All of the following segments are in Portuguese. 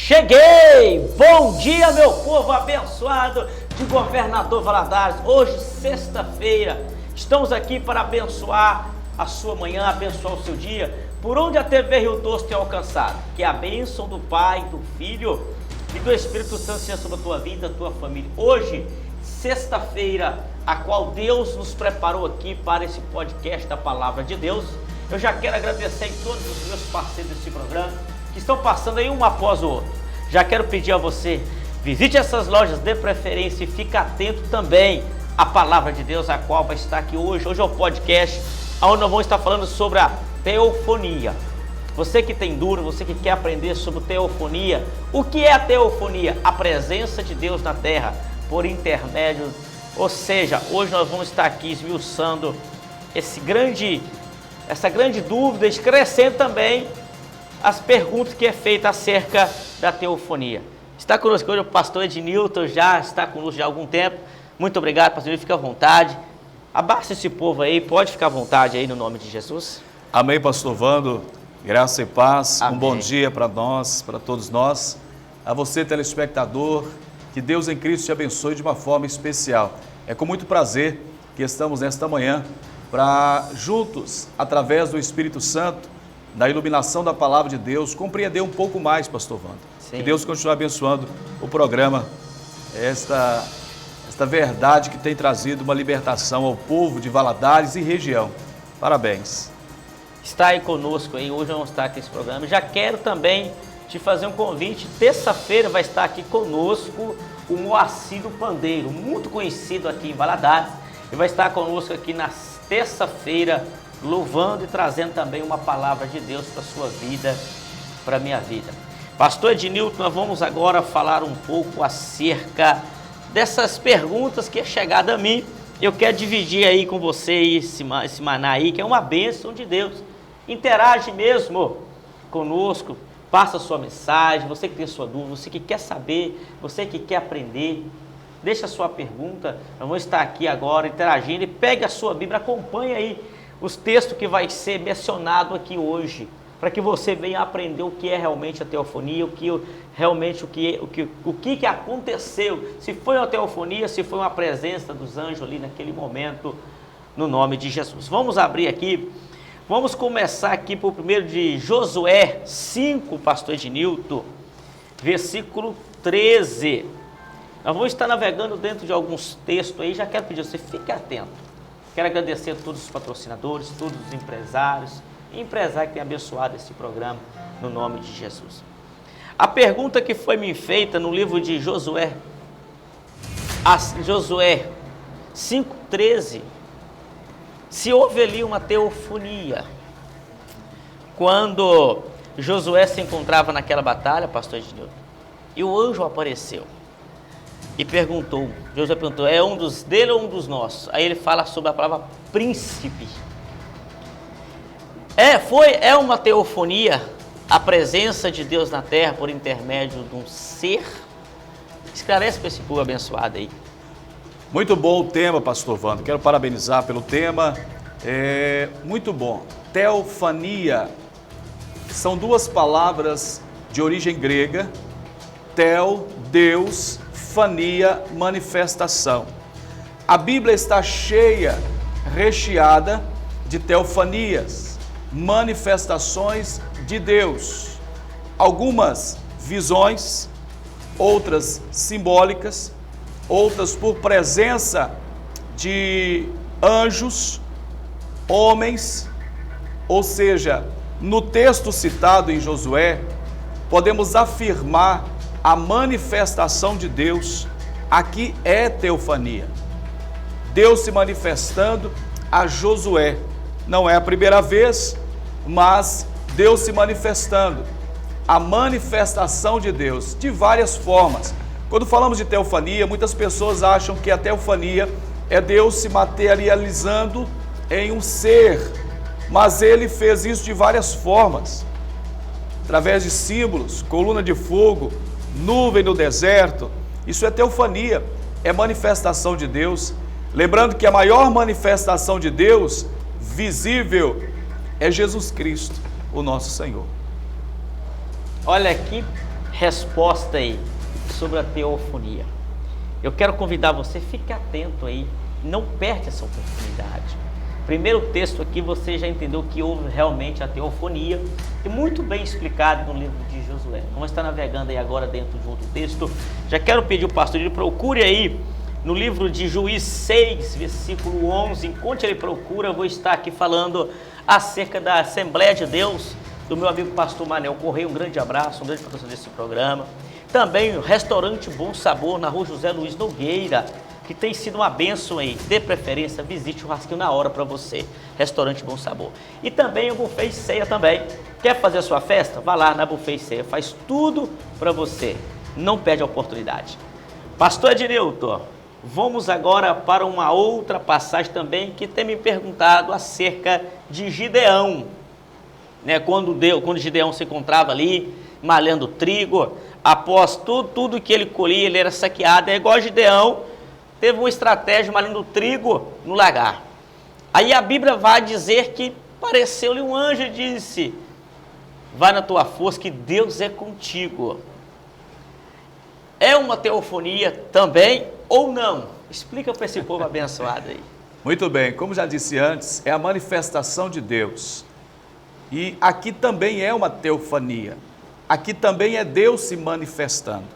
Cheguei! Bom dia, meu povo abençoado de Governador Valadares. Hoje, sexta-feira, estamos aqui para abençoar a sua manhã, abençoar o seu dia, por onde a TV Rio Doce tem alcançado. Que a bênção do Pai, do Filho e do Espírito Santo seja sobre a tua vida, a tua família. Hoje, sexta-feira, a qual Deus nos preparou aqui para esse podcast da Palavra de Deus. Eu já quero agradecer a todos os meus parceiros desse programa, que estão passando aí um após o outro. Já quero pedir a você, visite essas lojas, dê preferência e fique atento também à Palavra de Deus, a qual vai estar aqui hoje. Hoje é o podcast, onde nós vamos estar falando sobre a teofonia. Você que tem dúvida, você que quer aprender sobre teofonia, o que é a teofonia? A presença de Deus na terra, por intermédio, ou seja, hoje nós vamos estar aqui esmiuçando essa grande dúvida, esclarecendo também as perguntas que é feita acerca da teofonia. Está conosco hoje o pastor Ednilton, já está conosco já há algum tempo. Muito obrigado, pastor, fica à vontade. Abraça esse povo aí, pode ficar à vontade aí no nome de Jesus. Amém, pastor Vando, graça e paz. Amém. Um bom dia para nós, para todos nós. A você, telespectador, que Deus em Cristo te abençoe de uma forma especial. É com muito prazer que estamos nesta manhã para juntos, através do Espírito Santo, da iluminação da Palavra de Deus, compreender um pouco mais, pastor Vando. Sim. Que Deus continue abençoando o programa, esta verdade que tem trazido uma libertação ao povo de Valadares e região. Parabéns. Está aí conosco aí, hoje vamos estar aqui nesse programa. Já quero também te fazer um convite, terça-feira vai estar aqui conosco o Moacir do Pandeiro, muito conhecido aqui em Valadares, e vai estar conosco aqui na terça-feira, louvando e trazendo também uma palavra de Deus para a sua vida, para a minha vida. Pastor Ednilton, nós vamos agora falar um pouco acerca dessas perguntas que é chegada a mim. Eu quero dividir aí com você esse maná aí, que é uma bênção de Deus. Interage mesmo conosco, passa a sua mensagem, você que tem sua dúvida, você que quer saber, você que quer aprender, deixa a sua pergunta. Nós vamos estar aqui agora interagindo e pegue a sua Bíblia, acompanhe aí os textos que vai ser mencionado aqui hoje, para que você venha aprender o que é realmente a teofonia, o que aconteceu, se foi uma teofonia, se foi uma presença dos anjos ali naquele momento, no nome de Jesus. Vamos abrir aqui, vamos começar aqui por primeiro de Josué 5, pastor Ednilton, versículo 13. Nós vamos estar navegando dentro de alguns textos aí, já quero pedir a você, fique atento. Quero agradecer a todos os patrocinadores, todos os empresários e empresários que têm abençoado esse programa, no nome de Jesus. A pergunta que foi me feita no livro de Josué 5,13, se houve ali uma teofonia, quando Josué se encontrava naquela batalha, pastor Ednilton, e o anjo apareceu. E perguntou, Josué perguntou, é um dos dele ou um dos nossos? Aí ele fala sobre a palavra príncipe. É uma teofonia, a presença de Deus na terra por intermédio de um ser? Esclarece para esse povo abençoado aí. Muito bom o tema, pastor Vando. Quero parabenizar pelo tema. Muito bom. Teofania. São duas palavras de origem grega. Teo, Deus, fania, manifestação. A Bíblia está cheia, recheada de teofanias, manifestações de Deus. Algumas visões, outras simbólicas, outras por presença de anjos, homens, ou seja, no texto citado em Josué, podemos afirmar a manifestação de Deus. Aqui é teofania. Deus se manifestando a Josué. Não é a primeira vez, mas Deus se manifestando. A manifestação de Deus, de várias formas. Quando falamos de teofania, muitas pessoas acham que a teofania é Deus se materializando em um ser. Mas Ele fez isso de várias formas. Através de símbolos, coluna de fogo, nuvem no deserto. Isso é teofania, é manifestação de Deus. Lembrando que a maior manifestação de Deus visível é Jesus Cristo, o nosso Senhor. Olha que resposta aí sobre a teofonia. Eu quero convidar você, fique atento aí, não perde essa oportunidade. Primeiro texto aqui você já entendeu que houve realmente a teofonia, e muito bem explicado no livro de Josué. Vamos estar navegando aí agora dentro de outro texto. Já quero pedir ao pastor, ele procure aí no livro de Juiz 6, versículo 11, enquanto ele procura, eu vou estar aqui falando acerca da Assembleia de Deus, do meu amigo pastor Manel Correia. Um grande abraço, um grande patrocinador desse programa. Também o Restaurante Bom Sabor, na rua José Luiz Nogueira, que tem sido uma bênção aí. Dê preferência, visite o churrasquinho na hora para você. Restaurante Bom Sabor. E também o Buffet e Ceia também. Quer fazer a sua festa? Vá lá na Buffet e Ceia. Faz tudo para você. Não perde a oportunidade. Pastor Ednilton, vamos agora para uma outra passagem também que tem me perguntado acerca de Gideão. Né, quando Gideão se encontrava ali, malhando trigo, após tudo que ele colhia, ele era saqueado. É igual a Gideão, teve uma estratégia malhando trigo no lagar. Aí a Bíblia vai dizer que apareceu-lhe um anjo e disse: vai na tua força que Deus é contigo. É uma teofonia também ou não? Explica para esse povo abençoado aí. Muito bem, como já disse antes, é a manifestação de Deus. E aqui também é uma teofania. Aqui também é Deus se manifestando.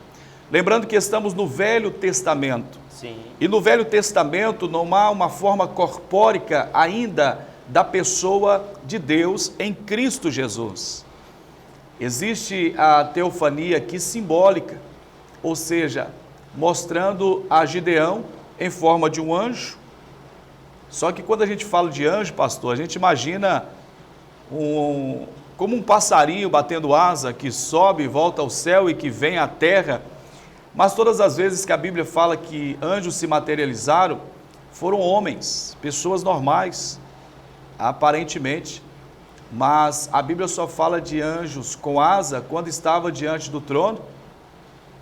Lembrando que estamos no Velho Testamento. Sim. E no Velho Testamento não há uma forma corpórica ainda da pessoa de Deus em Cristo Jesus. Existe a teofania aqui simbólica, ou seja, mostrando a Gideão em forma de um anjo. Só que quando a gente fala de anjo, pastor, a gente imagina como um passarinho batendo asa, que sobe e volta ao céu e que vem à terra. Mas todas as vezes que a Bíblia fala que anjos se materializaram, foram homens, pessoas normais, aparentemente. Mas a Bíblia só fala de anjos com asa quando estava diante do trono,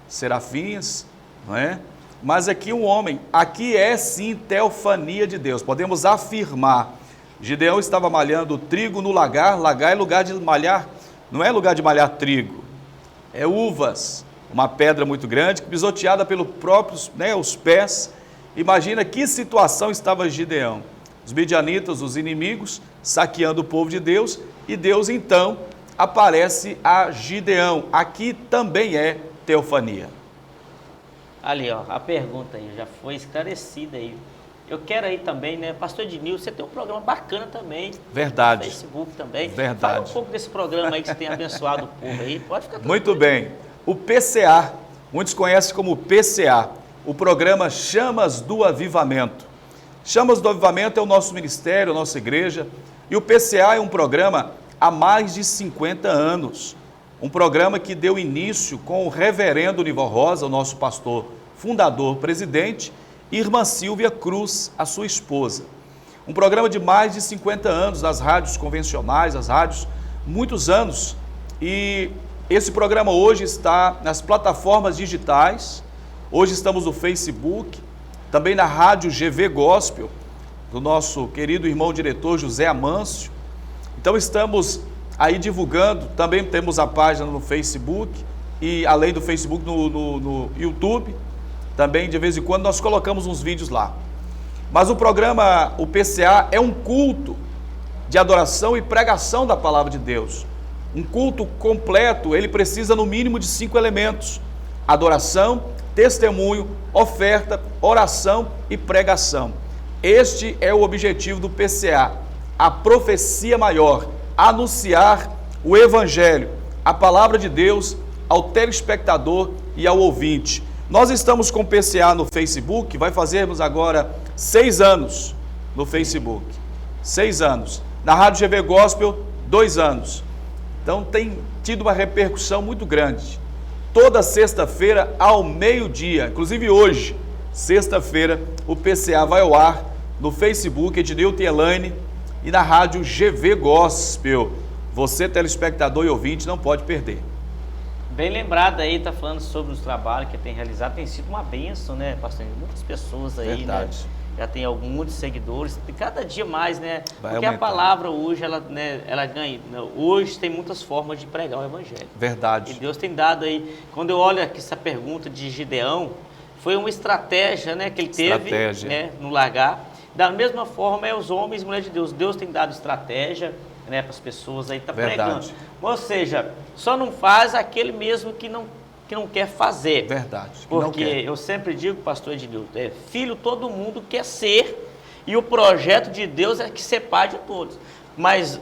serafins, não é? Mas aqui um homem, aqui é sim teofania de Deus, podemos afirmar. Gideão estava malhando trigo no lagar. Lagar é lugar de malhar, não é lugar de malhar trigo, é uvas, uma pedra muito grande, pisoteada pelos próprios, os pés. Imagina que situação estava Gideão. Os midianitas, os inimigos, saqueando o povo de Deus, e Deus então aparece a Gideão. Aqui também é teofania. Ali, ó, a pergunta aí já foi esclarecida aí. Eu quero aí também, né, pastor Ednilton, você tem um programa bacana também. Verdade. No Facebook também. Verdade. Fala um pouco desse programa aí que você tem abençoado o povo aí. Pode ficar tranquilo. Muito bem. O PCA, muitos conhecem como PCA, o programa Chamas do Avivamento. Chamas do Avivamento é o nosso ministério, a nossa igreja, e o PCA é um programa há mais de 50 anos. Um programa que deu início com o reverendo Nival Rosa, o nosso pastor fundador, presidente, e irmã Silvia Cruz, a sua esposa. Um programa de mais de 50 anos nas rádios convencionais, as rádios, muitos anos. E esse programa hoje está nas plataformas digitais. Hoje estamos no Facebook, também na rádio GV Gospel, do nosso querido irmão diretor José Amâncio. Então estamos aí divulgando, também temos a página no Facebook e além do Facebook no YouTube. Também, de vez em quando, nós colocamos uns vídeos lá. Mas o programa, o PCA, é um culto de adoração e pregação da palavra de Deus. Um culto completo, ele precisa no mínimo de 5 elementos: adoração, testemunho, oferta, oração e pregação. Este é o objetivo do PCA, a profecia maior, anunciar o evangelho, a palavra de Deus ao telespectador e ao ouvinte. Nós estamos com o PCA no Facebook, vai fazermos agora 6 anos no Facebook, 6 anos. Na Rádio GV Gospel, 2 anos. Então tem tido uma repercussão muito grande. Toda sexta-feira ao meio-dia, inclusive hoje, sexta-feira, o PCA vai ao ar no Facebook, Ednilton e Elaine, e na Rádio GV Gospel. Você, telespectador e ouvinte, não pode perder. Bem lembrado aí, tá falando sobre os trabalhos que tem realizado, tem sido uma bênção, né, pastor? Muitas pessoas aí, verdade, né, já tem muitos seguidores, e cada dia mais, né? Vai Porque aumentar. a palavra hoje, ela ganha. Hoje tem muitas formas de pregar o evangelho. Verdade. E Deus tem dado aí. Quando eu olho aqui essa pergunta de Gideão, foi uma estratégia, né, que ele teve, né, no largar. Da mesma forma, os homens e mulheres de Deus. Deus tem dado estratégia, né, para as pessoas aí, tá pregando. Ou seja, só não faz aquele mesmo que não quer fazer. Verdade. Porque eu sempre digo, pastor Ednilton, filho todo mundo quer ser, e o projeto de Deus é que ser pai de todos. Mas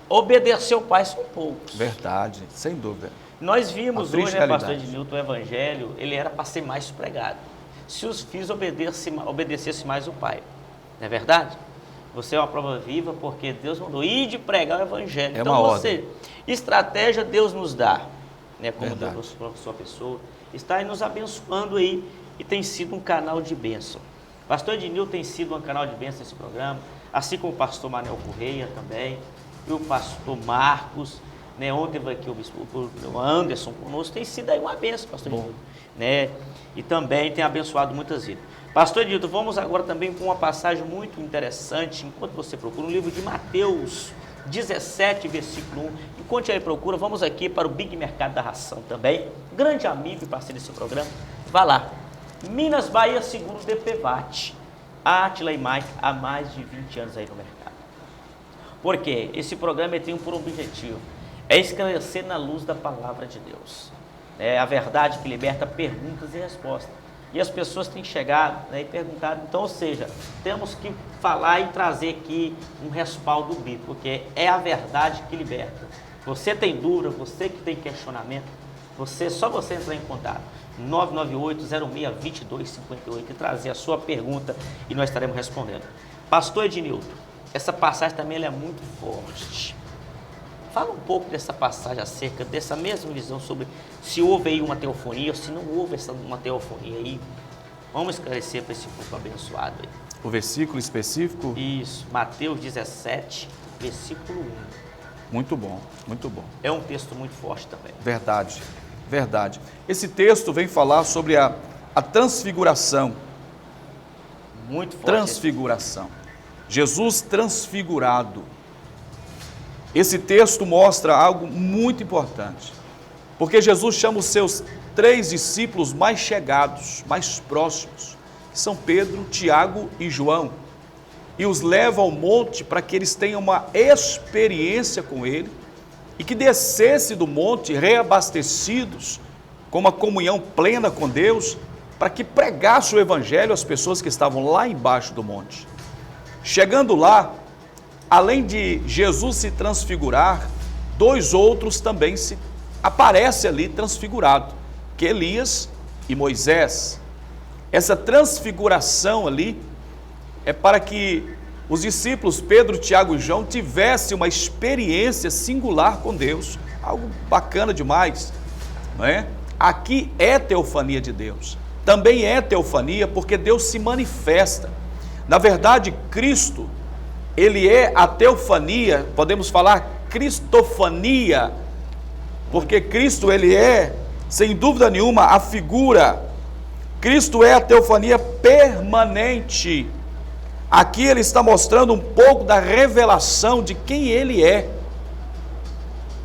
obedecer ao pai são poucos. Verdade, sem dúvida. Nós vimos hoje, né, pastor Ednilton, o evangelho, ele era para ser mais pregado. Se os filhos obedecessem mais o pai. Não é verdade? Você é uma prova viva, porque Deus mandou ir de pregar o evangelho. Então você, estratégia Deus nos dá. Né, como Deus, sua pessoa, está aí nos abençoando aí, e tem sido um canal de bênção. Pastor Ednilton tem sido um canal de bênção nesse programa, assim como o pastor Manel Correia também, e o pastor Marcos, né, ontem veio aqui o Anderson conosco, tem sido aí uma bênção, pastor Ednilton, né, e também tem abençoado muitas vidas. Pastor Ednilton, vamos agora também com uma passagem muito interessante, enquanto você procura, um livro de Mateus 17, versículo 1. Enquanto aí procura, vamos aqui para o Big Mercado da Ração também. Grande amigo e parceiro desse programa. Vá lá. Minas Bahia Seguros DPVAT. Átila e Mike há mais de 20 anos aí no mercado. Por quê? Esse programa tem por objetivo esclarecer na luz da palavra de Deus. É a verdade que liberta perguntas e respostas. E as pessoas têm chegado, né, e perguntado, então, ou seja, temos que falar e trazer aqui um respaldo bíblico, porque é a verdade que liberta. Você tem dúvida, você que tem questionamento, só você entrar em contato, 998-06-2258 e trazer a sua pergunta e nós estaremos respondendo. Pastor Ednilton, essa passagem também ela é muito forte. Fala um pouco dessa passagem acerca dessa mesma visão sobre se houve aí uma teofonia ou se não houve uma teofonia aí. Vamos esclarecer para esse povo abençoado aí. O versículo específico? Isso, Mateus 17, versículo 1. Muito bom, muito bom. É um texto muito forte também. Verdade, verdade. Esse texto vem falar sobre a transfiguração. Muito forte. Transfiguração. Jesus transfigurado. Esse texto mostra algo muito importante, porque Jesus chama os seus 3 discípulos mais chegados, mais próximos, que são Pedro, Tiago e João, e os leva ao monte para que eles tenham uma experiência com ele, e que descesse do monte reabastecidos, com uma comunhão plena com Deus, para que pregasse o evangelho às pessoas que estavam lá embaixo do monte. Chegando lá, além de Jesus se transfigurar, 2 outros também se aparecem ali transfigurados, que é Elias e Moisés. Essa transfiguração ali é para que os discípulos Pedro, Tiago e João tivessem uma experiência singular com Deus, algo bacana demais, não é? Aqui é teofania de Deus, também é teofania porque Deus se manifesta. Na verdade, Cristo, ele é a teofania, podemos falar cristofania, porque Cristo, ele é, sem dúvida nenhuma, a figura. Cristo é a teofania permanente. Aqui ele está mostrando um pouco da revelação de quem ele é.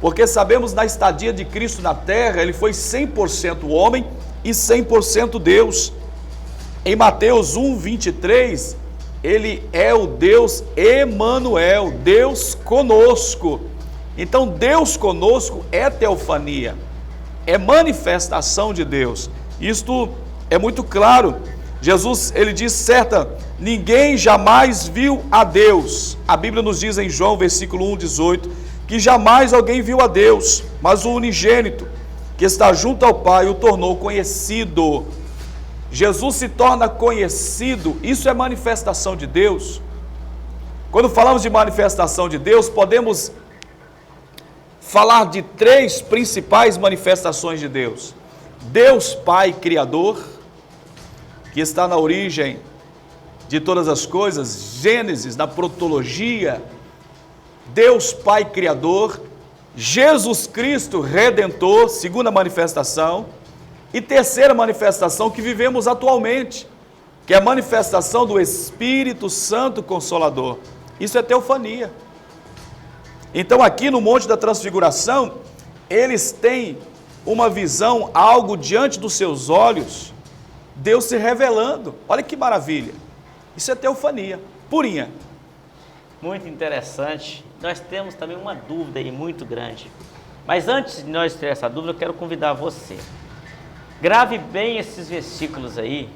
Porque sabemos na estadia de Cristo na terra, ele foi 100% homem e 100% Deus. Em Mateus 1:23, ele é o Deus Emanuel, Deus conosco. Então Deus conosco é teofania, é manifestação de Deus. Isto é muito claro. Jesus, ele diz ninguém jamais viu a Deus. A Bíblia nos diz em João, versículo 1:18, que jamais alguém viu a Deus, mas o unigênito, que está junto ao Pai, o tornou conhecido. Jesus se torna conhecido, isso é manifestação de Deus. Quando falamos de manifestação de Deus, podemos falar de 3 principais manifestações de Deus. Deus Pai Criador, que está na origem de todas as coisas, Gênesis, na protologia, Deus Pai Criador, Jesus Cristo Redentor, segunda manifestação, e terceira manifestação que vivemos atualmente, que é a manifestação do Espírito Santo Consolador. Isso é teofania. Então aqui no Monte da Transfiguração, eles têm uma visão, algo diante dos seus olhos, Deus se revelando. Olha que maravilha. Isso é teofania, purinha. Muito interessante. Nós temos também uma dúvida aí muito grande. Mas antes de nós ter essa dúvida, eu quero convidar você. Grave bem esses versículos aí,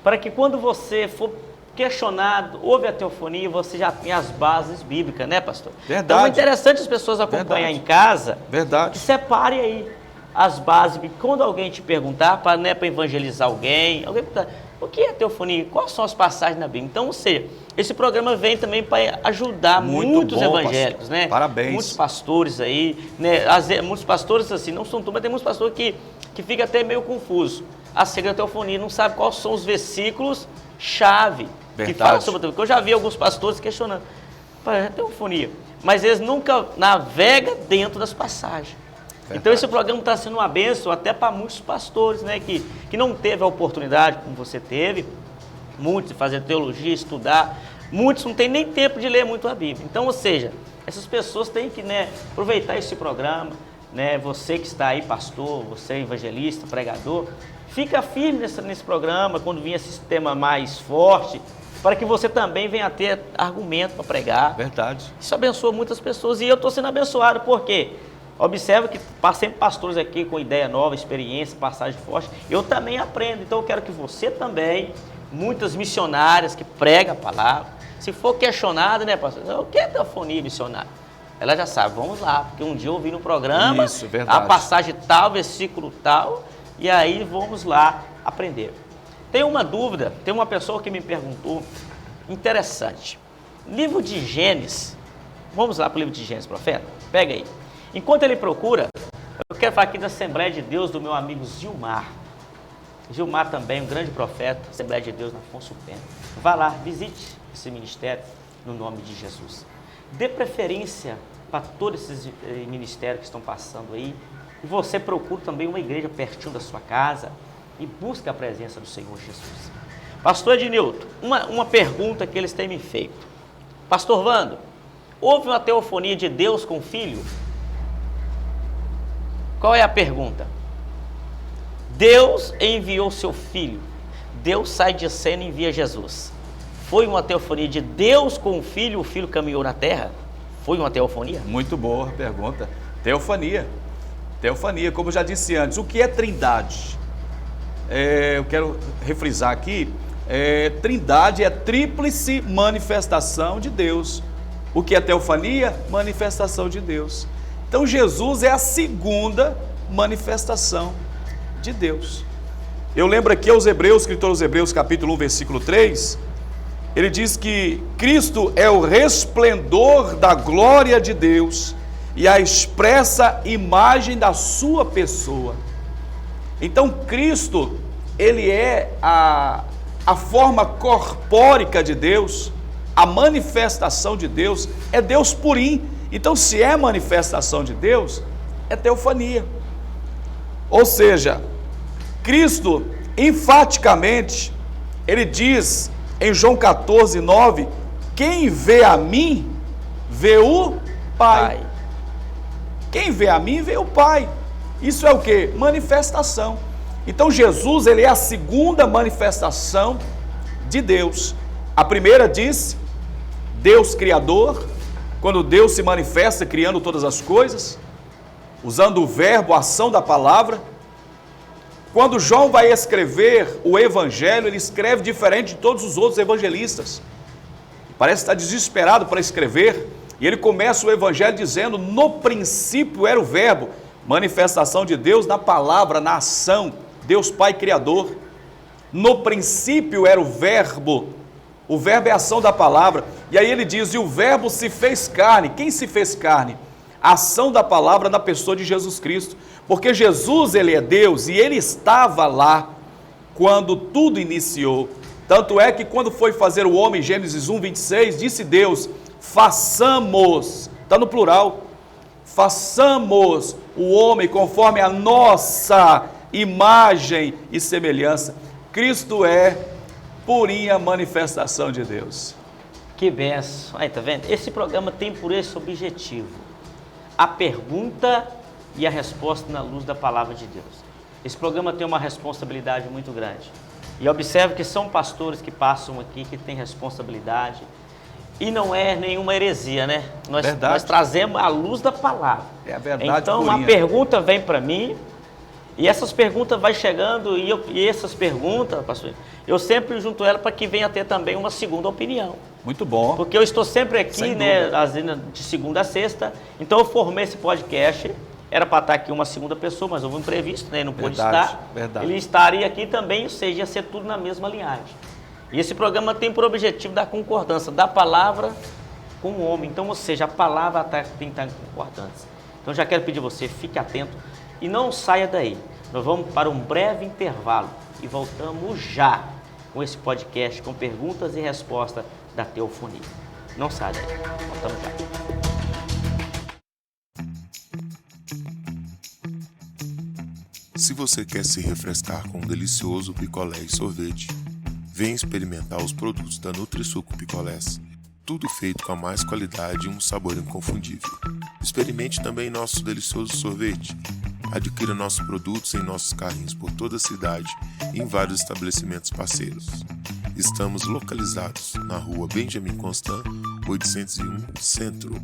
para que quando você for questionado, ouve a teofonia, você já tem as bases bíblicas, né, pastor? Verdade. Então é interessante as pessoas acompanhar em casa. Verdade. Que separe aí as bases bíblicas. Quando alguém te perguntar, para evangelizar alguém perguntar, o que é teofonia? Quais são as passagens na Bíblia? Então, ou seja, esse programa vem também para ajudar muitos bom, evangélicos, pastor. né? Parabéns. Muitos pastores aí, né? Muitos pastores assim, não são todos, mas tem muitos pastores que fica até meio confuso. A segunda teofonia não sabe quais são os versículos chave que falam sobre a teofonia. Porque eu já vi alguns pastores questionando, é teofonia, mas eles nunca navegam dentro das passagens. Verdade. Então esse programa está sendo uma bênção até para muitos pastores, né, que não teve a oportunidade, como você teve, muitos de fazer teologia, estudar, muitos não têm nem tempo de ler muito a Bíblia. Então, ou seja, essas pessoas têm que, né, aproveitar esse programa, né, você que está aí, pastor, você evangelista, pregador, fica firme nesse programa, quando vir esse tema mais forte, para que você também venha a ter argumento para pregar. Verdade. Isso abençoa muitas pessoas e eu estou sendo abençoado, por quê? Observa que sempre pastores aqui com ideia nova, experiência, passagem forte, eu também aprendo. Então eu quero que você também, muitas missionárias que pregam a palavra, se for questionado, né, pastor, o que é teofonia missionária? Ela já sabe, vamos lá, porque um dia eu ouvi no programa, isso, verdade, a passagem tal, versículo tal, e aí vamos lá aprender. Tem uma dúvida, tem uma pessoa que me perguntou, interessante, livro de Gênesis, vamos lá para o livro de Gênesis, profeta, pega aí. Enquanto ele procura, eu quero falar aqui da Assembleia de Deus do meu amigo Gilmar. Gilmar também, um grande profeta, Assembleia de Deus na Afonso Pena. Vá lá, visite esse ministério no nome de Jesus. Dê preferência para todos esses ministérios que estão passando aí. E você procura também uma igreja pertinho da sua casa e busque a presença do Senhor Jesus. Pastor Ednilton, uma pergunta que eles têm me feito. Pastor Vando, houve uma teofonia de Deus com o Filho? Qual é a pergunta? Deus enviou seu Filho. Deus sai de cena e envia Jesus. Foi uma teofonia de Deus com o Filho caminhou na terra? Foi uma teofonia? Muito boa pergunta. Teofania. Teofania, como eu já disse antes, o que é trindade? Eu quero refrisar aqui, trindade é tríplice manifestação de Deus. O que é teofania? Manifestação de Deus. Então Jesus é a segunda manifestação de Deus. Eu lembro aqui aos Hebreus, escritor aos Hebreus, capítulo 1, versículo 3, ele diz que Cristo é o resplendor da glória de Deus e a expressa imagem da sua pessoa. Então Cristo, ele é a forma corpórica de Deus, a manifestação de Deus, é Deus purim. Então se é manifestação de Deus, é teofania. Ou seja, Cristo, enfaticamente, ele diz em João 14, 9, quem vê a mim, vê o Pai. Quem vê a mim, vê o Pai. Isso é o que? Manifestação. Então Jesus, ele é a segunda manifestação de Deus. A primeira diz, Deus Criador, quando Deus se manifesta criando todas as coisas, usando o verbo, a ação da palavra. Quando João vai escrever o Evangelho, ele escreve diferente de todos os outros evangelistas. Parece estar desesperado para escrever, e ele começa o Evangelho dizendo, no princípio era o verbo, manifestação de Deus na palavra, na ação, Deus Pai Criador. No princípio era o verbo é a ação da palavra, e aí ele diz, e o verbo se fez carne. Quem se fez carne? A ação da palavra na pessoa de Jesus Cristo, porque Jesus, ele é Deus, e ele estava lá quando tudo iniciou. Tanto é que quando foi fazer o homem, Gênesis 1, 26, disse Deus, façamos, está no plural, façamos o homem conforme a nossa imagem e semelhança. Cristo é purinha manifestação de Deus. Que benção. Aí, tá vendo? Esse programa tem por esse objetivo a pergunta e a resposta na luz da palavra de Deus. Esse programa tem uma responsabilidade muito grande. E observe que são pastores que passam aqui, que têm responsabilidade. E não é nenhuma heresia, né? Nós trazemos a luz da palavra. É a verdade então, purinha. a pergunta vem para mim, e essas perguntas vai chegando, e essas perguntas, pastor, eu sempre junto ela para que venha ter também uma segunda opinião. Muito bom. Porque eu estou sempre aqui, Sem né, dúvida. de segunda a sexta, então eu formei esse podcast, era para estar aqui uma segunda pessoa, mas houve um imprevisto, né, não pôde estar. Verdade. Ele estaria aqui também, ou seja, ia ser tudo na mesma linhagem. E esse programa tem por objetivo da concordância da palavra com o homem. Então, ou seja, a palavra tem que estar em concordância. Então, já quero pedir a você, fique atento e não saia daí. Nós vamos para um breve intervalo e voltamos já com esse podcast, com perguntas e respostas da Teofonia. Não saia daí, voltamos já. Se você quer se refrescar com um delicioso picolé e sorvete, venha experimentar os produtos da Nutrisuco Picolés. Tudo feito com a mais qualidade e um sabor inconfundível. Experimente também nosso delicioso sorvete. Adquira nossos produtos em nossos carrinhos por toda a cidade e em vários estabelecimentos parceiros. Estamos localizados na rua Benjamin Constant, 801, Centro.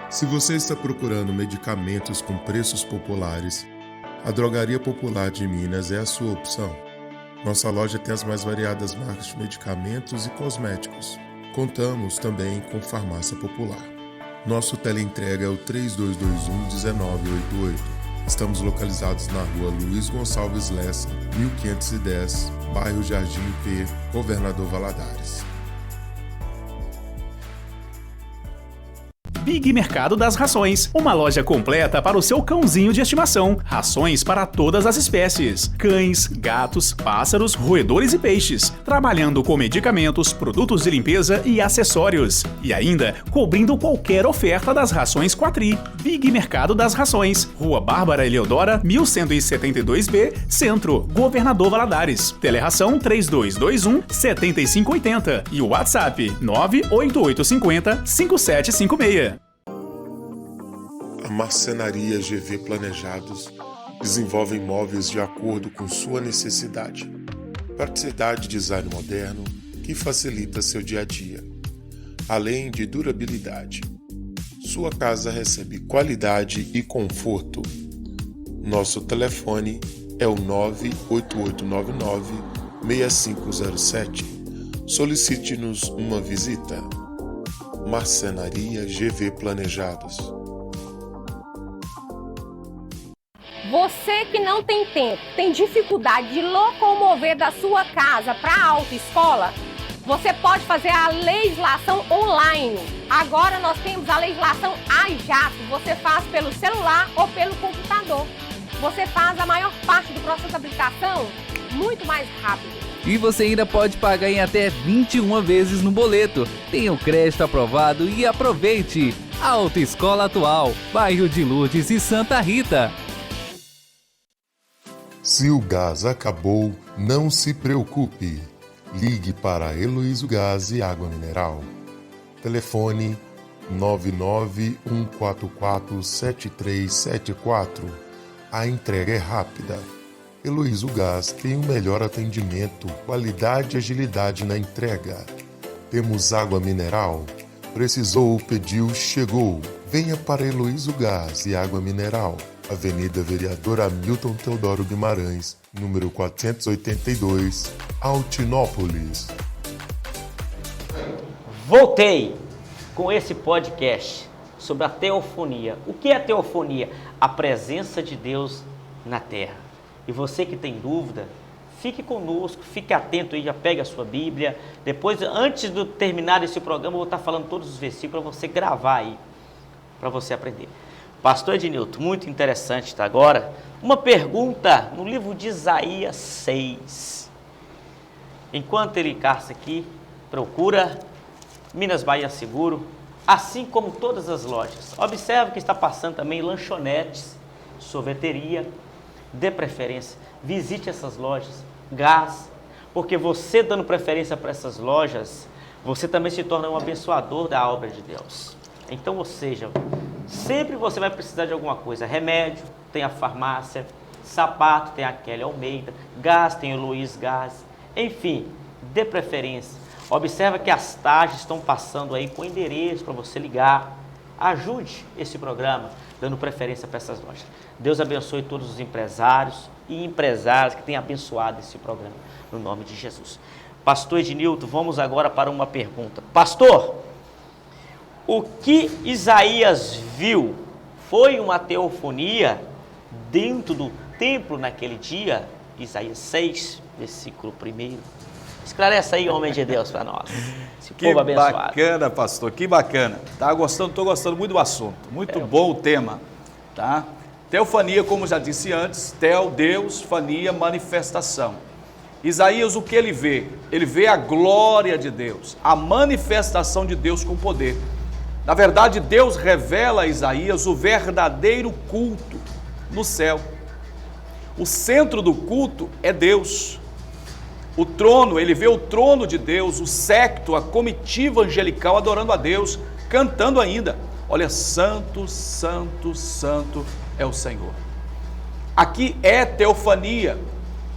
Se você está procurando medicamentos com preços populares, a Drogaria Popular de Minas é a sua opção. Nossa loja tem as mais variadas marcas de medicamentos e cosméticos. Contamos também com farmácia popular. Nosso teleentrega é o 3221-1988. Estamos localizados na rua Luiz Gonçalves Lessa, 1510, bairro Jardim IP, Governador Valadares. Big Mercado das Rações, uma loja completa para o seu cãozinho de estimação. Rações para todas as espécies: cães, gatos, pássaros, roedores e peixes. Trabalhando com medicamentos, produtos de limpeza e acessórios. E ainda cobrindo qualquer oferta das rações Quatri. Big Mercado das Rações, Rua Bárbara Eleodora, 1172B, Centro, Governador Valadares. Teleração 3221-7580 e o WhatsApp 98850-5756. A Marcenaria GV Planejados desenvolve imóveis de acordo com sua necessidade. Praticidade e design moderno que facilita seu dia a dia, além de durabilidade. Sua casa recebe qualidade e conforto. Nosso telefone é o 98899-6507. Solicite-nos uma visita. Marcenaria GV Planejados. Você que não tem tempo, tem dificuldade de locomover da sua casa para a autoescola, você pode fazer a legislação online. Agora nós temos a legislação AJAT. Você faz pelo celular ou pelo computador. Você faz a maior parte do processo de habilitação muito mais rápido. E você ainda pode pagar em até 21 vezes no boleto. Tenha o crédito aprovado e aproveite! Autoescola Atual, bairro de Lourdes e Santa Rita. Se o gás acabou, não se preocupe. Ligue para Heloísio Gás e Água Mineral. Telefone 991447374. A entrega é rápida. Heloísio Gás tem o melhor atendimento, qualidade e agilidade na entrega. Temos água mineral. Precisou, pediu, chegou. Venha para Heloísio Gás e Água Mineral. Avenida Vereador Hamilton Teodoro Guimarães, número 482, Altinópolis. Voltei com esse podcast sobre a teofonia. O que é teofonia? A presença de Deus na terra. E você que tem dúvida, fique conosco, fique atento aí, já pegue a sua Bíblia. Depois, antes de terminar esse programa, eu vou estar falando todos os versículos para você gravar aí, para você aprender. Pastor Ednilton, muito interessante está agora. Uma pergunta no livro de Isaías 6. Enquanto ele caça aqui, procura Minas Bahia Seguro, assim como todas as lojas. Observe que está passando também lanchonetes, sorveteria, dê preferência, visite essas lojas, gás, porque você dando preferência para essas lojas, você também se torna um abençoador da obra de Deus. Então, ou seja, sempre você vai precisar de alguma coisa, remédio, tem a farmácia, sapato, tem a Kelly Almeida, gás, tem o Luiz Gás, enfim, dê preferência. Observa que as taxas estão passando aí com endereço para você ligar. Ajude esse programa, dando preferência para essas lojas. Deus abençoe todos os empresários e empresárias que têm abençoado esse programa, no nome de Jesus. Pastor Ednilton, vamos agora para uma pergunta. Pastor, o que Isaías viu foi uma teofonia dentro do templo naquele dia? Isaías 6, versículo 1. Esclarece aí, homem de Deus, para nós. Esse povo abençoado. Que bacana, pastor, que bacana. Estou gostando muito do assunto. Muito bom o tema, tá? Teofania, como já disse antes, Teo, Deus, fania, manifestação. Isaías, o que ele vê? Ele vê a glória de Deus, a manifestação de Deus com poder. Na verdade, Deus revela a Isaías o verdadeiro culto no céu. O centro do culto é Deus. O trono, ele vê o trono de Deus, o séquito, a comitiva angelical adorando a Deus, cantando ainda. Olha, santo, santo, santo é o Senhor. Aqui é teofania.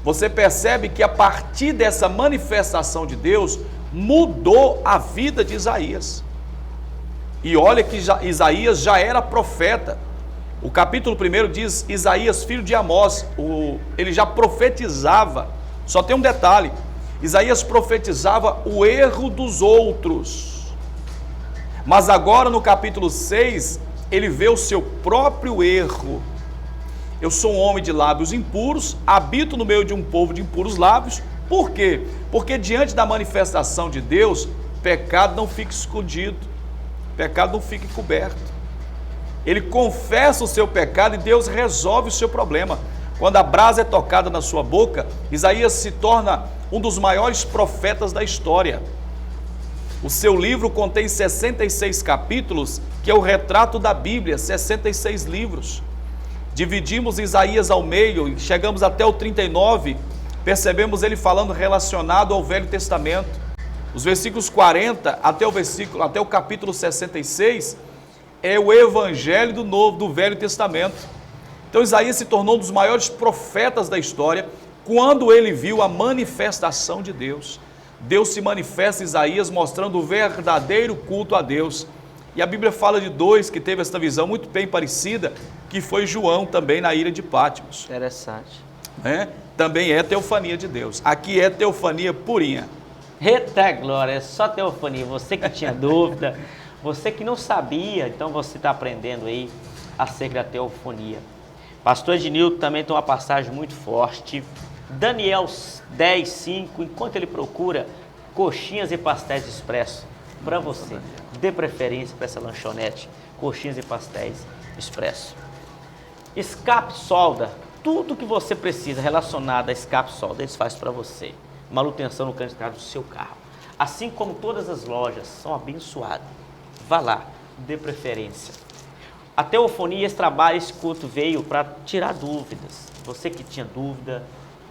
Você percebe que a partir dessa manifestação de Deus, mudou a vida de Isaías. E olha que Isaías já era profeta. O capítulo 1 diz Isaías, filho de Amós, ele já profetizava. Só tem um detalhe, Isaías profetizava o erro dos outros. Mas agora no capítulo 6, ele vê o seu próprio erro. Eu sou um homem de lábios impuros, habito no meio de um povo de impuros lábios. Por quê? Porque diante da manifestação de Deus, pecado não fica escondido, pecado não fica encoberto. Ele confessa o seu pecado e Deus resolve o seu problema. Quando a brasa é tocada na sua boca, Isaías se torna um dos maiores profetas da história. O seu livro contém 66 capítulos, que é o retrato da Bíblia, 66 livros. Dividimos Isaías ao meio e chegamos até o 39, percebemos ele falando relacionado ao Velho Testamento. Os versículos 40 até o capítulo 66 é o Evangelho do Velho Testamento. Então Isaías se tornou um dos maiores profetas da história quando ele viu a manifestação de Deus. Deus se manifesta em Isaías mostrando o verdadeiro culto a Deus. E a Bíblia fala de dois que teve essa visão muito bem parecida, que foi João também na ilha de Patmos. Interessante. Também é teofania de Deus. Aqui é teofania purinha. Eita glória, é só teofania. Você que tinha dúvida, você que não sabia, então você está aprendendo aí acerca da teofonia. Pastor Ednilton também tem uma passagem muito forte. Daniel 10, 5, enquanto ele procura coxinhas e pastéis expresso para você. Dê preferência para essa lanchonete, coxinhas e pastéis expresso. Escape solda, tudo que você precisa relacionado a escape solda, eles fazem para você. Manutenção no candidato do seu carro. Assim como todas as lojas são abençoadas. Vá lá, dê preferência. A teofonia, esse trabalho, esse culto veio para tirar dúvidas. Você que tinha dúvida,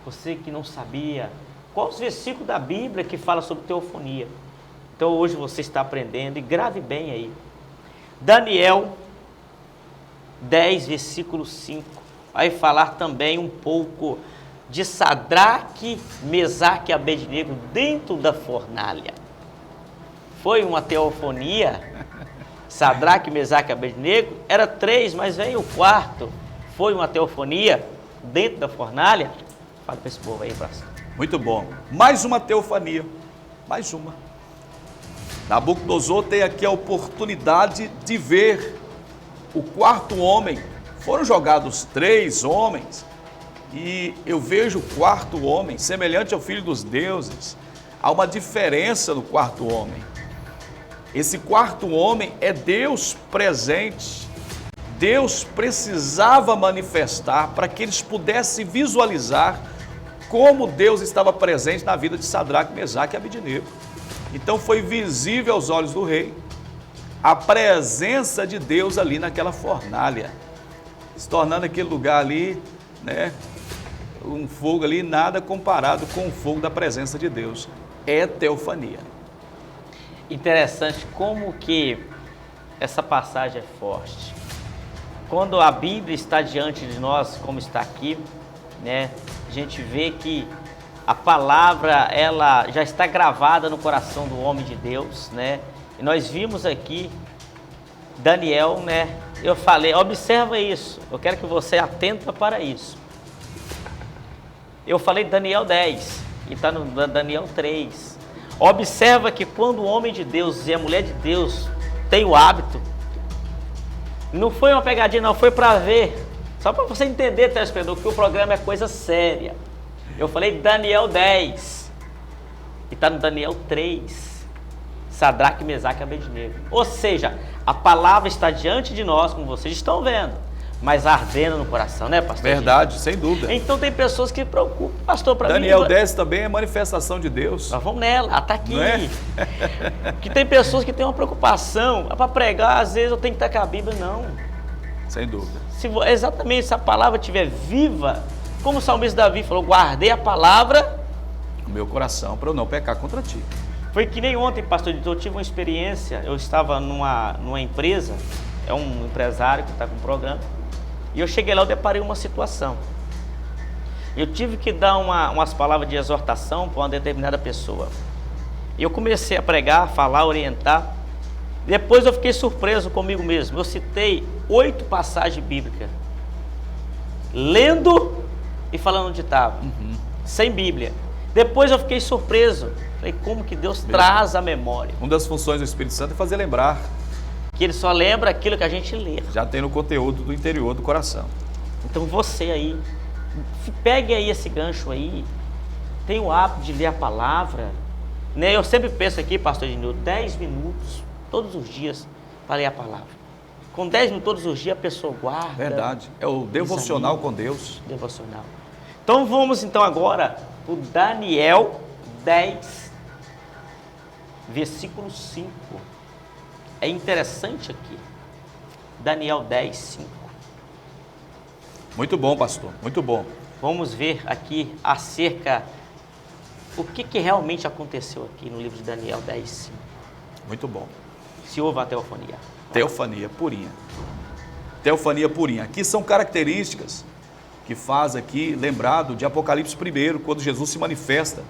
você que não sabia, qual os versículos da Bíblia que fala sobre teofonia. Então hoje você está aprendendo e grave bem aí. Daniel 10, versículo 5, vai falar também um pouco de Sadraque, Mesaque e Abednego dentro da fornalha. Foi uma teofonia. Sadraque, Mesaque e Abednego, era 3, mas veio o 4. Foi uma teofonia dentro da fornalha? Fala para esse povo aí, pastor. Muito bom. Mais uma teofania. Mais uma. Nabucodonosor tem aqui a oportunidade de ver o quarto homem, foram jogados 3 homens, e eu vejo o quarto homem semelhante ao Filho dos Deuses. Há uma diferença no quarto homem. Esse quarto homem é Deus presente. Deus precisava manifestar para que eles pudessem visualizar como Deus estava presente na vida de Sadraque, Mesaque e Abednego. Então foi visível aos olhos do rei a presença de Deus ali naquela fornalha, se tornando aquele lugar ali, né, um fogo ali, nada comparado com o fogo da presença de Deus. É teofania. Interessante como que essa passagem é forte. Quando a Bíblia está diante de nós, como está aqui, né, a gente vê que a palavra, ela já está gravada no coração do homem de Deus, né? E nós vimos aqui Daniel, né? Eu falei, observa isso, eu quero que você atenta para isso. Eu falei Daniel 10, e está no Daniel 3. Observa que quando o homem de Deus e a mulher de Deus tem o hábito, não foi uma pegadinha, não, foi para ver. Só para você entender, telespectador, que o programa é coisa séria. Eu falei Daniel 10, e está no Daniel 3. Sadraque, Mesaque e Abednego. Ou seja, a palavra está diante de nós, como vocês estão vendo, mas ardendo no coração, né, pastor? Verdade, sem dúvida. Então tem pessoas que preocupam, pastor, para mim. Daniel 10 também é manifestação de Deus. Nós vamos nela, está aqui. Não é? Que tem pessoas que têm uma preocupação, para pregar, às vezes eu tenho que estar com a Bíblia, não. Sem dúvida. Exatamente, se a palavra estiver viva, como o salmista Davi falou, guardei a palavra no meu coração para eu não pecar contra ti. Foi que nem ontem, pastor, eu tive uma experiência, eu estava numa empresa, é um empresário que está com um programa, e eu cheguei lá e deparei uma situação. Eu tive que dar umas palavras de exortação para uma determinada pessoa. E eu comecei a pregar, falar, orientar. Depois eu fiquei surpreso comigo mesmo. Eu citei 8 passagens bíblicas, lendo e falando onde estava, sem Bíblia. Depois eu fiquei surpreso. Falei, como que Deus traz a memória? Uma das funções do Espírito Santo é fazer lembrar. Que Ele só lembra aquilo que a gente lê. Já tem no conteúdo do interior do coração. Então você aí, pegue aí esse gancho aí, tem o hábito de ler a palavra, né? Eu sempre penso aqui, pastor Ednilson, 10 minutos, todos os dias, para ler a palavra. Com 10 minutos todos os dias a pessoa guarda. Verdade, é o devocional com Deus. Devocional. Então vamos então agora para o Daniel 10, versículo 5. É interessante aqui. Daniel 10, 5. Muito bom, pastor, muito bom. Vamos ver aqui acerca o que realmente aconteceu aqui no livro de Daniel 10, 5. Muito bom. Se houve a teofania. Teofania purinha. Teofania purinha. Aqui são características que faz aqui, lembrado de Apocalipse 1, quando Jesus se manifesta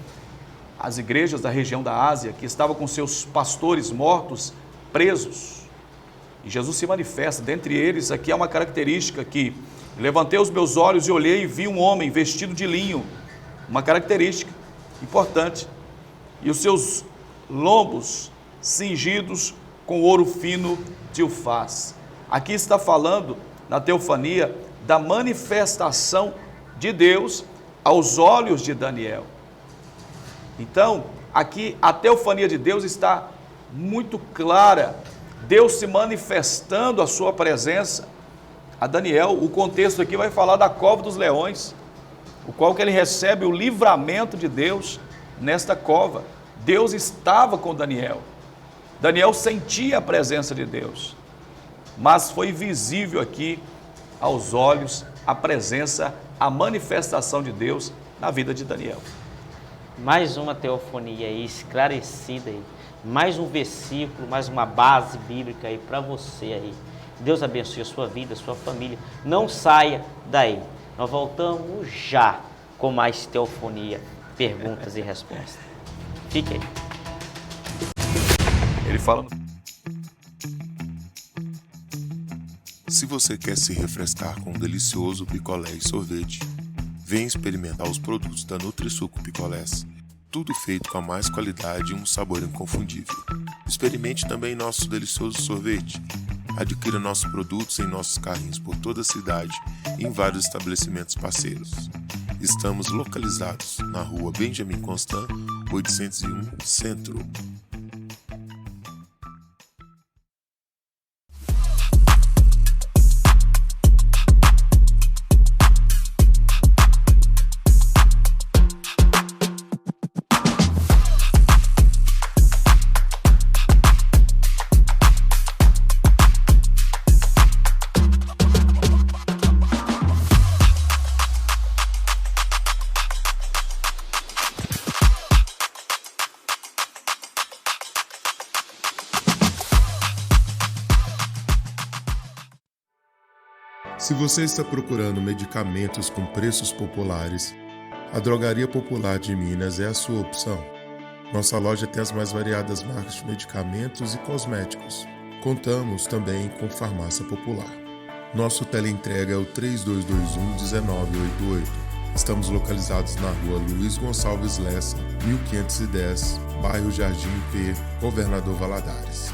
às igrejas da região da Ásia, que estavam com seus pastores mortos, presos. E Jesus se manifesta, dentre eles, aqui há uma característica que levantei os meus olhos e olhei e vi um homem vestido de linho, uma característica importante, e os seus lombos cingidos com ouro fino de Ufaz. Aqui está falando, na teofania, da manifestação de Deus aos olhos de Daniel. Então, aqui a teofania de Deus está muito clara, Deus se manifestando a sua presença a Daniel. O contexto aqui vai falar da cova dos leões, o qual que ele recebe o livramento de Deus nesta cova. Deus estava com Daniel. Daniel sentia a presença de Deus, mas foi visível aqui aos olhos a presença, a manifestação de Deus na vida de Daniel. Mais uma teofonia aí, esclarecida aí. Mais um versículo, mais uma base bíblica aí para você aí. Deus abençoe a sua vida, a sua família. Não saia daí. Nós voltamos já com mais teofonia, perguntas e respostas. Fique aí. Ele fala... Se você quer se refrescar com um delicioso picolé e sorvete, venha experimentar os produtos da Nutrisuco Picolés. Tudo feito com a mais qualidade e um sabor inconfundível. Experimente também nosso delicioso sorvete. Adquira nossos produtos em nossos carrinhos por toda a cidade e em vários estabelecimentos parceiros. Estamos localizados na rua Benjamin Constant, 801, Centro. Se você está procurando medicamentos com preços populares, a Drogaria Popular de Minas é a sua opção. Nossa loja tem as mais variadas marcas de medicamentos e cosméticos. Contamos também com farmácia popular. Nosso teleentrega é o 3221-1988. Estamos localizados na rua Luiz Gonçalves Lessa, 1510, bairro Jardim P, Governador Valadares.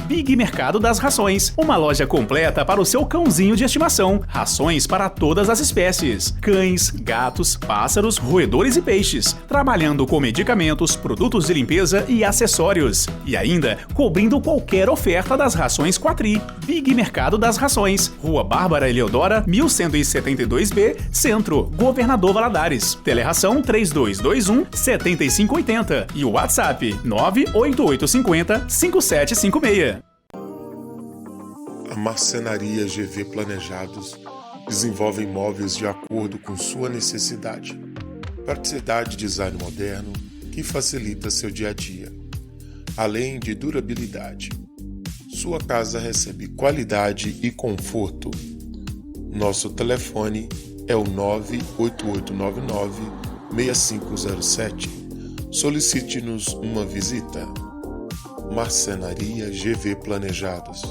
Big Mercado das Rações, uma loja completa para o seu cãozinho de estimação. Rações para todas as espécies: cães, gatos, pássaros, roedores e peixes. Trabalhando com medicamentos, produtos de limpeza e acessórios. E ainda cobrindo qualquer oferta das rações Quatri. Big Mercado das Rações, Rua Bárbara Eleodora, 1172B, Centro, Governador Valadares. Teleração 3221-7580 e o WhatsApp 98850-5756. A Marcenaria GV Planejados desenvolve imóveis de acordo com sua necessidade. Praticidade e design moderno que facilita seu dia a dia, além de durabilidade. Sua casa recebe qualidade e conforto. Nosso telefone é o 98899-6507. Solicite-nos uma visita. Marcenaria GV Planejados.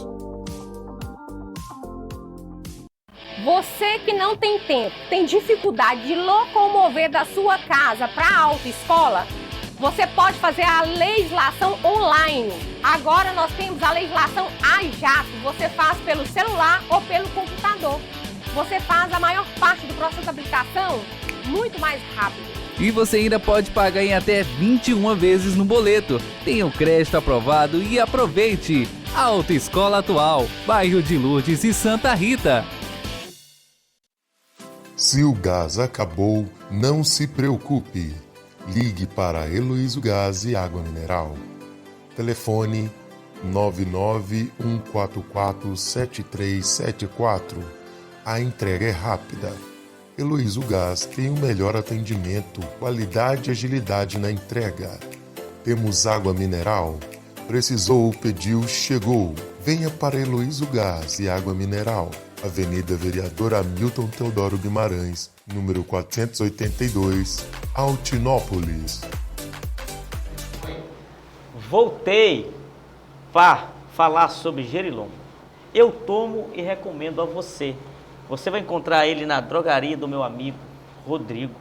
Você que não tem tempo, tem dificuldade de locomover da sua casa para a autoescola, você pode fazer a legislação online. Agora nós temos a legislação AIJAP. Você faz pelo celular ou pelo computador. Você faz a maior parte do processo de aplicação muito mais rápido. E você ainda pode pagar em até 21 vezes no boleto. Tem o crédito aprovado e aproveite! Autoescola Atual, bairro de Lourdes e Santa Rita. Se o gás acabou, não se preocupe. Ligue para Heloísio Gás e Água Mineral. Telefone 991447374. A entrega é rápida. Heloísio Gás tem o melhor atendimento, qualidade e agilidade na entrega. Temos água mineral. Precisou, pediu, chegou. Venha para Heloísio Gás e Água Mineral. Avenida Vereador Hamilton Teodoro Guimarães, número 482, Altinópolis. Voltei para falar sobre Gerilon. Eu tomo e recomendo a você. Você vai encontrar ele na drogaria do meu amigo Rodrigo.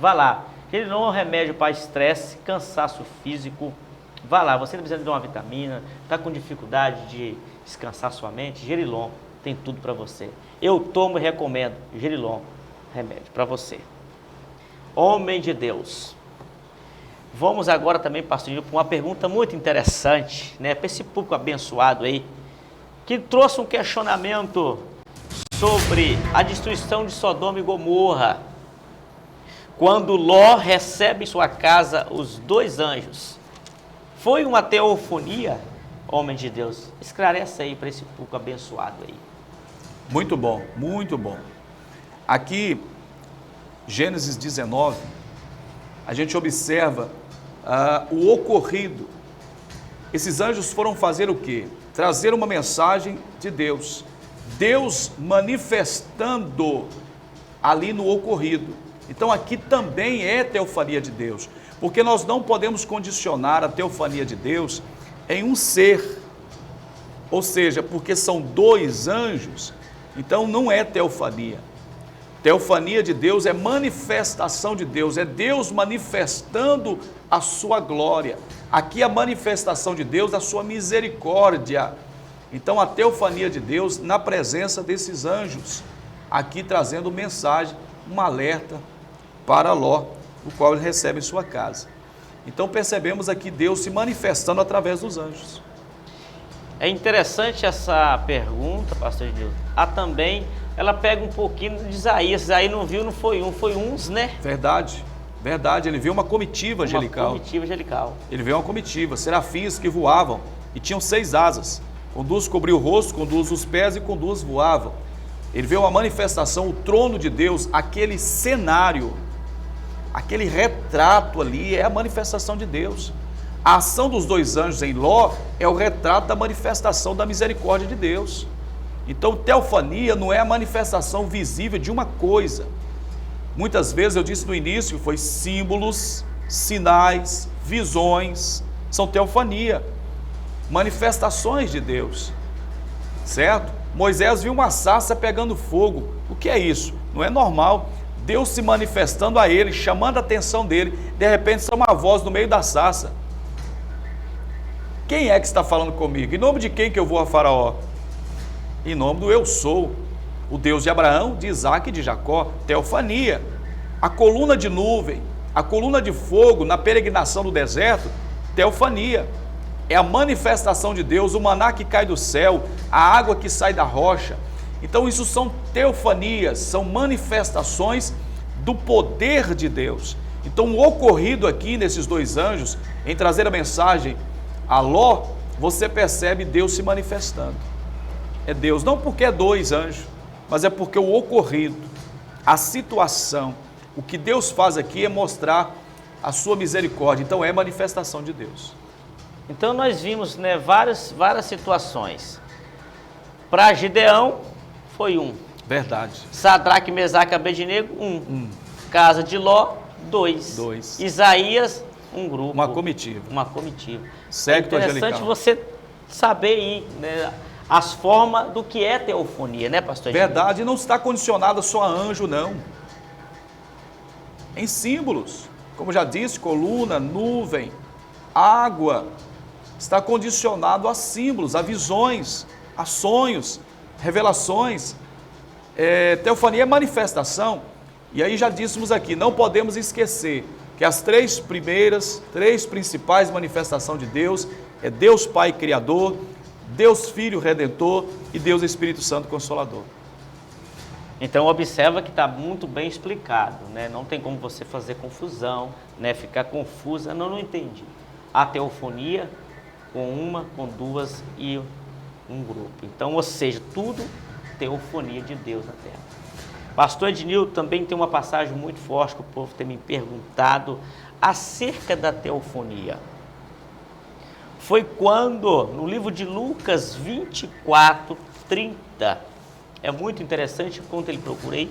Vá lá. Gerilon é um remédio para estresse, cansaço físico. Vá lá, você está precisando de uma vitamina, está com dificuldade de descansar sua mente, Gerilon tem tudo para você. Eu tomo e recomendo Gerilon, remédio para você. Homem de Deus. Vamos agora também, pastor Nil, para uma pergunta muito interessante, né, para esse público abençoado aí, que trouxe um questionamento sobre a destruição de Sodoma e Gomorra. Quando Ló recebe em sua casa os dois anjos, foi uma teofonia, homem de Deus? Esclarece aí para esse público abençoado aí. Muito bom, muito bom. Aqui, Gênesis 19, a gente observa o ocorrido. Esses anjos foram fazer o quê? Trazer uma mensagem de Deus. Deus manifestando ali no ocorrido. Então aqui também é teofania de Deus, porque nós não podemos condicionar a teofania de Deus em um ser, ou seja, porque são dois anjos, então não é teofania. Teofania de Deus é manifestação de Deus, é Deus manifestando a sua glória. Aqui a manifestação de Deus, a sua misericórdia. Então a teofania de Deus na presença desses anjos, aqui trazendo mensagem, um alerta para Ló, o qual ele recebe em sua casa. Então percebemos aqui Deus se manifestando através dos anjos. É interessante essa pergunta, pastor Edilson. Também, ela pega um pouquinho de Isaías. Isaías não viu, não foi um, foi uns, né? Verdade, verdade. Ele viu uma comitiva angelical. Uma comitiva angelical. Ele viu uma comitiva, serafins que voavam e tinham 6 asas. Com 2 cobriu o rosto, com 2 os pés e com 2 voavam. Ele vê uma manifestação, o trono de Deus, aquele cenário, aquele retrato ali é a manifestação de Deus. A ação dos 2 anjos em Ló é o retrato da manifestação da misericórdia de Deus. Então, teofania não é a manifestação visível de uma coisa. Muitas vezes, eu disse no início, foi símbolos, sinais, visões, são teofania, manifestações de Deus, certo? Moisés viu uma sarça pegando fogo. O que é isso? Não é normal. Deus se manifestando a ele, chamando a atenção dele, de repente são uma voz no meio da sarça. Quem é que está falando comigo? Em nome de quem que eu vou a Faraó? Em nome do eu sou, o Deus de Abraão, de Isaac e de Jacó, teofania. A coluna de nuvem, a coluna de fogo na peregrinação do deserto, teofania. É a manifestação de Deus, o maná que cai do céu, a água que sai da rocha. Então isso são teofanias, são manifestações do poder de Deus. Então o ocorrido aqui nesses 2 anjos, em trazer a mensagem a Ló, você percebe Deus se manifestando. É Deus, não porque é 2 anjos, mas é porque o ocorrido, a situação, o que Deus faz aqui é mostrar a sua misericórdia. Então é manifestação de Deus. Então nós vimos, né, várias situações. Para Gideão foi 1. Verdade. Sadraque, Mesaque e Abednego, 1. Casa de Ló, 2. Isaías, um grupo. Uma comitiva. Uma comitiva. Séquito angelical. É interessante você saber aí, né, as formas do que é teofonia, né, pastor? Verdade, não está condicionada só a anjo, não. Em símbolos, como já disse, coluna, nuvem, água, está condicionado a símbolos, a visões, a sonhos, revelações. Teofania é manifestação, e aí já dissemos aqui, não podemos esquecer que as 3 principais manifestações de Deus é Deus Pai Criador, Deus Filho Redentor e Deus Espírito Santo Consolador. Então observa que está muito bem explicado, né? Não tem como você fazer confusão, né? Ficar confusa, não entendi. A teofonia com 1, com 2 e um grupo. Então, ou seja, tudo teofonia de Deus na terra. Pastor Ednilton também tem uma passagem muito forte que o povo tem me perguntado acerca da teofonia. Foi quando, no livro de Lucas 24, 30, é muito interessante, quando ele procurei,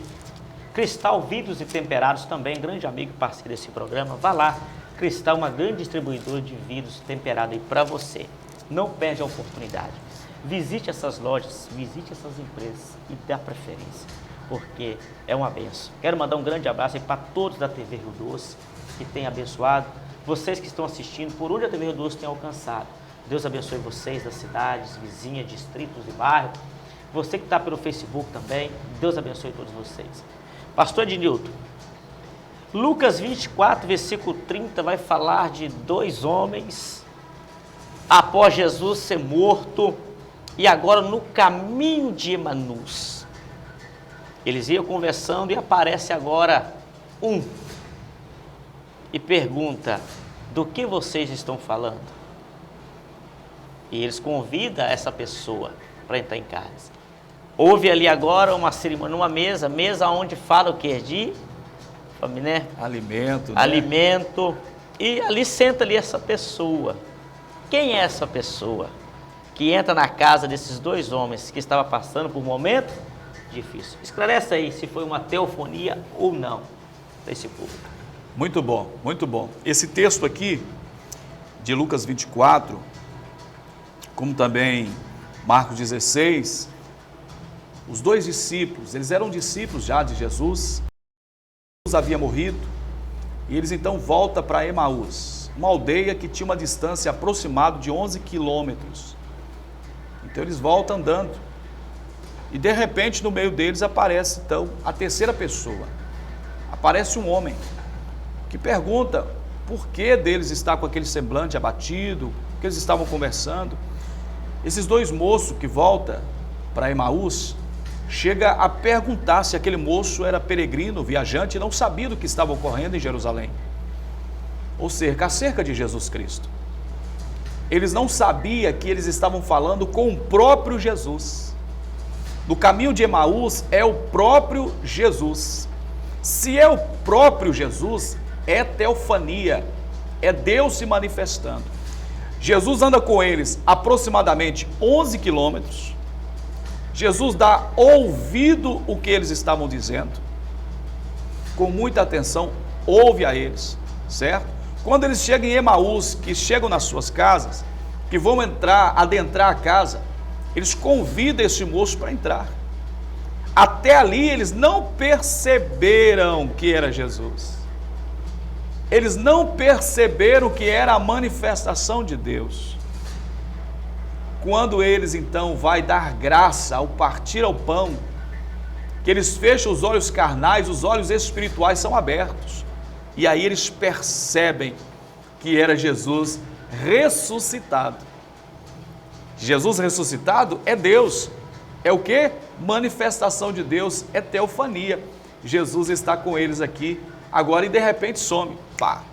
Cristal Vidros e Temperados, também grande amigo e parceiro desse programa, vá lá, Cristal, uma grande distribuidora de vidros temperados aí para você, não perde a oportunidade, visite essas lojas, visite essas empresas e dê a preferência, porque é uma benção. Quero mandar um grande abraço aí para todos da TV Rio Doce, que tem abençoado, vocês que estão assistindo, por onde a TV Rio Doce tem alcançado. Deus abençoe vocês das cidades, vizinhas, distritos e bairros. Você que está pelo Facebook também, Deus abençoe todos vocês. Pastor Ednilton, Lucas 24, versículo 30, vai falar de 2 homens, após Jesus ser morto, e agora no caminho de Emaús. Eles iam conversando e aparece agora um, e pergunta, do que vocês estão falando? E eles convidam essa pessoa para entrar em casa. Houve ali agora uma cerimônia, uma mesa onde fala o que? De, né? Alimento, né? Alimento. E ali senta ali essa pessoa. Quem é essa pessoa que entra na casa desses 2 homens que estavam passando por um momento difícil? Esclarece aí se foi uma teofonia ou não para esse público. Muito bom, muito bom. Esse texto aqui, de Lucas 24, como também Marcos 16, os dois discípulos, eles eram discípulos já de Jesus. Jesus havia morrido e eles então voltam para Emaús, uma aldeia que tinha uma distância aproximada de 11 quilômetros. Então eles voltam andando e de repente no meio deles aparece então a terceira pessoa. Aparece um homem que pergunta por que deles estar com aquele semblante abatido, que eles estavam conversando. Esses dois moços que voltam para Emaús chega a perguntar se aquele moço era peregrino, viajante, e não sabia do que estava ocorrendo em Jerusalém, ou seja, acerca de Jesus Cristo. Eles não sabiam que eles estavam falando com o próprio Jesus. No caminho de Emaús é o próprio Jesus. Se é o próprio Jesus, é teofania, é Deus se manifestando. Jesus anda com eles aproximadamente 11 quilômetros. Jesus dá ouvido o que eles estavam dizendo, com muita atenção, ouve a eles, certo? Quando eles chegam em Emaús, que chegam nas suas casas, que vão adentrar a casa, eles convidam esse moço para entrar. Até ali eles não perceberam que era Jesus. Eles não perceberam que era a manifestação de Deus. Quando eles então vai dar graça ao partir ao pão, que eles fecham os olhos carnais, os olhos espirituais são abertos. E aí eles percebem que era Jesus ressuscitado. Jesus ressuscitado é Deus. É o quê? Manifestação de Deus, é teofania. Jesus está com eles aqui agora e de repente some. Pá!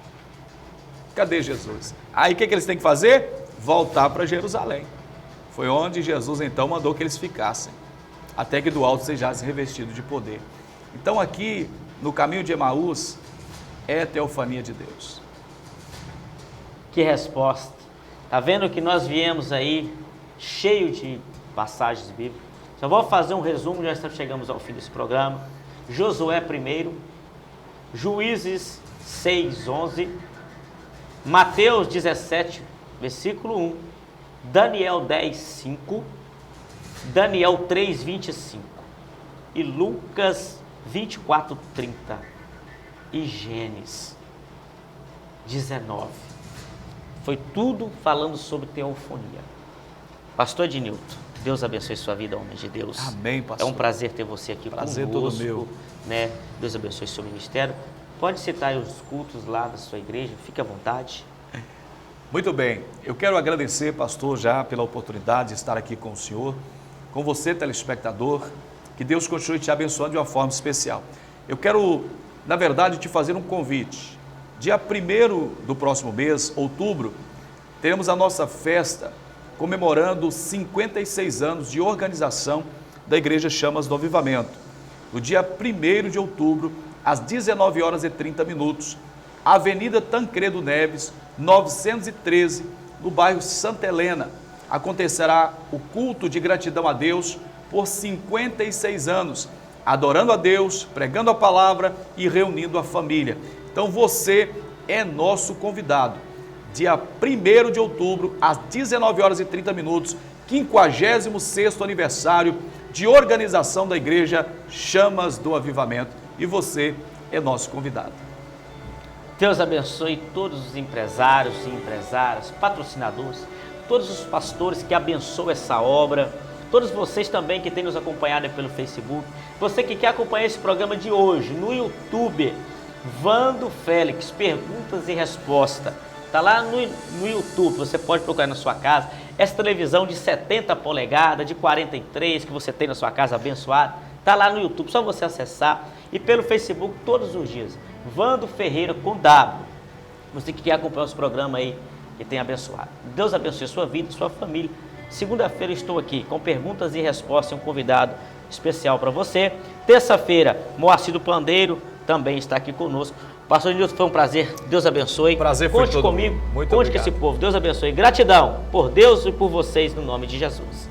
Cadê Jesus? Aí o que eles têm que fazer? Voltar para Jerusalém. Foi onde Jesus então mandou que eles ficassem, até que do alto sejassem revestidos de poder. Então aqui, no caminho de Emaús, é teofania de Deus. Que resposta! Tá vendo que nós viemos aí cheio de passagens bíblicas? Só vou fazer um resumo, já chegamos ao fim desse programa. Josué 1, Juízes 6:11, Mateus 17, versículo 1, Daniel 10:5, Daniel 3:25 e Lucas 24:30 e Gênesis 19. Foi tudo falando sobre teofonia. Pastor Ednilton, Deus abençoe sua vida, homem de Deus. Amém, pastor. É um prazer ter você aqui prazer conosco. Todo meu. Né? Deus abençoe seu ministério. Pode citar aí os cultos lá da sua igreja, fique à vontade. Muito bem, eu quero agradecer, pastor, já pela oportunidade de estar aqui com o senhor, com você, telespectador, que Deus continue te abençoando de uma forma especial. Eu quero, na verdade, te fazer um convite. Dia 1º do próximo mês, outubro, teremos a nossa festa comemorando 56 anos de organização da Igreja Chamas do Avivamento. No dia 1º de outubro, às 19h30, Avenida Tancredo Neves, 913, no bairro Santa Helena, acontecerá o culto de gratidão a Deus por 56 anos, adorando a Deus, pregando a palavra e reunindo a família. Então você é nosso convidado. Dia 1º de outubro, às 19h30, 56º aniversário de organização da Igreja Chamas do Avivamento. E você é nosso convidado. Deus abençoe todos os empresários e empresárias, patrocinadores, todos os pastores que abençoam essa obra, todos vocês também que têm nos acompanhado pelo Facebook, você que quer acompanhar esse programa de hoje no YouTube, Vando Félix, perguntas e respostas. Está lá no YouTube, você pode procurar na sua casa. Essa televisão de 70 polegadas, de 43 que você tem na sua casa abençoada, está lá no YouTube, só você acessar. E pelo Facebook todos os dias, Vando Ferreira com W. Você que quer acompanhar os programas aí que tem abençoado. Deus abençoe a sua vida, sua família. Segunda-feira estou aqui com perguntas e respostas, um convidado especial para você. Terça-feira, Moacir do Pandeiro também está aqui conosco. Pastor Nilton, foi um prazer. Deus abençoe. Prazer foi Conte todo comigo. Muito Conte obrigado. com esse povo. Deus abençoe. Gratidão por Deus e por vocês no nome de Jesus.